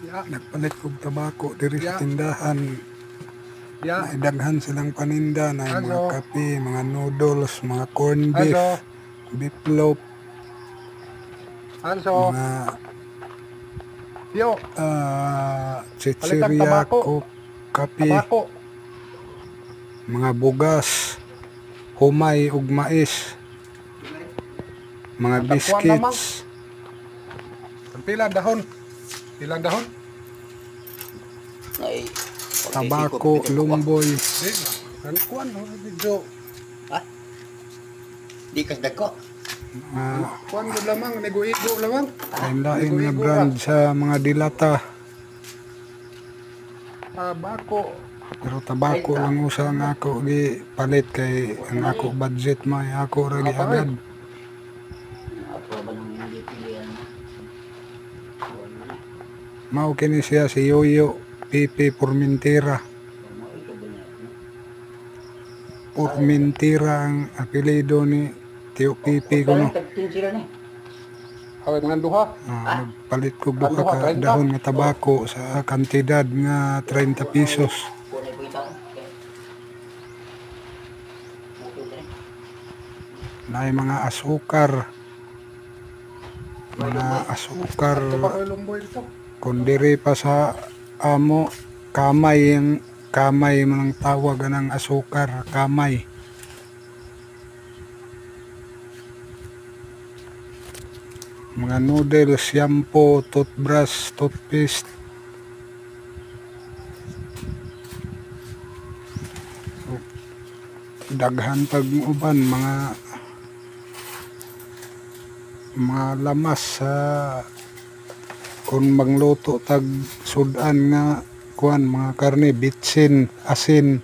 Ya. Nagpalit kog tabako diri sa tindahan. Ya. Naidaghan silang paninda na mga Aso. kape, mga noodles, mga corned beef, Aso. beef loaf, Anso. mga Yo. Palitag chichirya, tabako. kape, Tabako. mga bugas, humay ug mais, mga Tagpuan lamang. biscuits, Pilang dahon. Pilang dahon. Ay, tabako, lumboy. Di na. Kan kuan video. di kas dako. Kuan gud lamang nego-ego lamang. Lain-lain nga brand sa mga dilata. Tabako. Pero tabako lang usa ang ako gi palit kay ang ako budget may ako ra gi agad. Ako ba nang hindi pilihan? Mao kini siya si Yoyo Pipi Formentera. Formentera ang apelyido ni Tio Pipi ko no. Away mga duha. Nagpalit ko duha ka dahon nga tabako sa kantidad nga 30 pesos. Naay mga asukar. Mga asukar. Tabako lumboy dito. Kung diri pa sa amo, kamay manang tawag ng asukar, kamay. Mga noodles, shampoo, toothbrush, toothpaste. So, daghan pag uban mga lamas sa kung magluto tag sudan nga kuan mga karne, bitsin, asin,